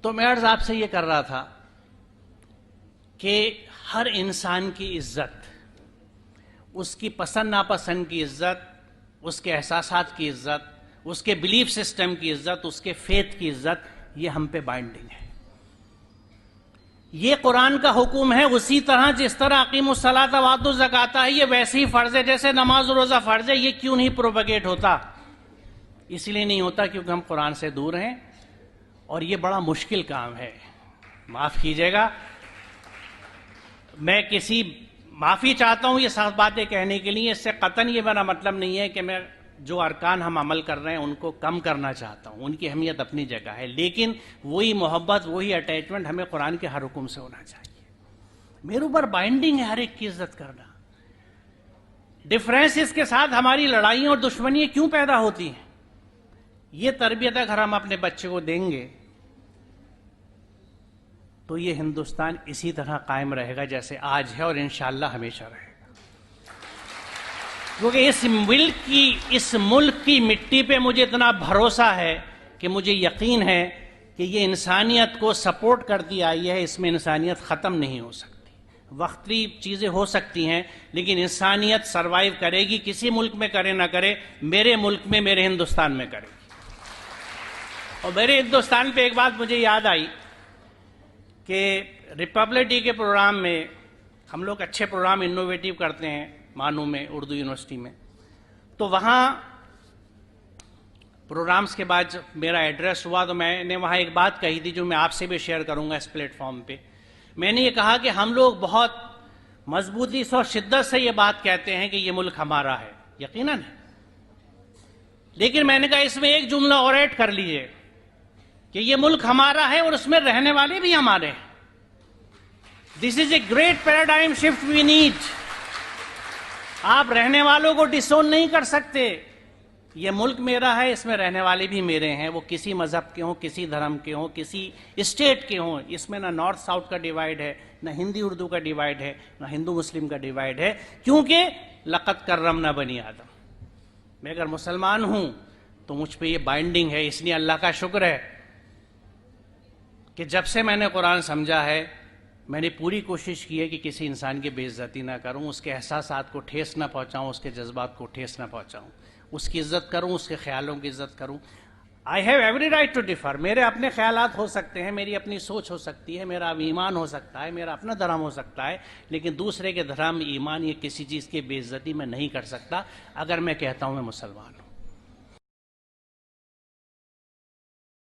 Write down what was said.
تو میں عرض آپ سے یہ کر رہا تھا کہ ہر انسان کی عزت، اس کی پسند ناپسند کی عزت، اس کے احساسات کی عزت، اس کے بلیف سسٹم کی عزت، اس کے فیتھ کی عزت، یہ ہم پہ بائنڈنگ ہے. یہ قرآن کا حکم ہے. اسی طرح جس طرح اقیموا الصلاۃ وآتوا الزکاۃ ہے، یہ ویسے ہی فرض ہے جیسے نماز و روزہ فرض ہے. یہ کیوں نہیں پروپیگیٹ ہوتا؟ اس لیے نہیں ہوتا کیونکہ ہم قرآن سے دور ہیں، اور یہ بڑا مشکل کام ہے. معاف کیجیے گا، میں معافی چاہتا ہوں یہ سخت باتیں کہنے کے لیے. اس سے قطعاً یہ میرا مطلب نہیں ہے کہ میں جو ارکان ہم عمل کر رہے ہیں ان کو کم کرنا چاہتا ہوں. ان کی اہمیت اپنی جگہ ہے، لیکن وہی محبت، وہی اٹیچمنٹ ہمیں قرآن کے ہر حکم سے ہونا چاہیے. میرے اوپر بائنڈنگ ہے ہر ایک کی عزت کرنا. ڈفرینسز کے ساتھ ہماری لڑائیاں اور دشمنیاں کیوں پیدا ہوتی ہیں؟ یہ تربیت اگر ہم اپنے بچے کو دیں گے تو یہ ہندوستان اسی طرح قائم رہے گا جیسے آج ہے، اور انشاءاللہ ہمیشہ رہے گا. کیونکہ اس ملک کی مٹی پہ مجھے اتنا بھروسہ ہے کہ مجھے یقین ہے کہ یہ انسانیت کو سپورٹ کرتی آئی ہے. اس میں انسانیت ختم نہیں ہو سکتی. وقتی چیزیں ہو سکتی ہیں لیکن انسانیت سروائیو کرے گی. کسی ملک میں کرے نہ کرے، میرے ملک میں، میرے ہندوستان میں کرے گی. اور میرے ہندوستان پہ ایک بات مجھے یاد آئی کہ ریپبلک ڈے کے پروگرام میں ہم لوگ اچھے پروگرام انوویٹیو کرتے ہیں مانو میں، اردو یونیورسٹی میں. تو وہاں پروگرامز کے بعد جب میرا ایڈریس ہوا تو میں نے وہاں ایک بات کہی تھی جو میں آپ سے بھی شیئر کروں گا اس پلیٹ فارم پہ. میں نے یہ کہا کہ ہم لوگ بہت مضبوطی سے اور شدت سے یہ بات کہتے ہیں کہ یہ ملک ہمارا ہے، یقیناً ہے. لیکن میں نے کہا اس میں ایک جملہ اور ایڈ کر لیجئے کہ یہ ملک ہمارا ہے اور اس میں رہنے والے بھی ہمارے ہیں. This is a great paradigm shift we need. آپ رہنے والوں کو ڈسون نہیں کر سکتے. یہ ملک میرا ہے، اس میں رہنے والے بھی میرے ہیں، وہ کسی مذہب کے ہوں، کسی دھرم کے ہوں، کسی اسٹیٹ کے ہوں. اس میں نہ نارتھ ساؤتھ کا ڈیوائیڈ ہے، نہ ہندی اردو کا ڈیوائیڈ ہے، نہ ہندو مسلم کا ڈیوائیڈ ہے. کیونکہ لقد کرمنا بنی آدم. میں اگر مسلمان ہوں تو مجھ پہ یہ بائنڈنگ ہے. اس لیے اللہ کا شکر ہے کہ جب سے میں نے قرآن سمجھا ہے میں نے پوری کوشش کی ہے کہ کسی انسان کی بے عزتی نہ کروں، اس کے احساسات کو ٹھیس نہ پہنچاؤں، اس کے جذبات کو ٹھیس نہ پہنچاؤں، اس کی عزت کروں، اس کے خیالوں کی عزت کروں. I have every right to differ. میرے اپنے خیالات ہو سکتے ہیں، میری اپنی سوچ ہو سکتی ہے، میرا ایمان ہو سکتا ہے، میرا اپنا دھرم ہو سکتا ہے، لیکن دوسرے کے دھرم، ایمان یا کسی چیز کی بے عزتی میں نہیں کر سکتا اگر میں کہتا ہوں میں مسلمان ہوں.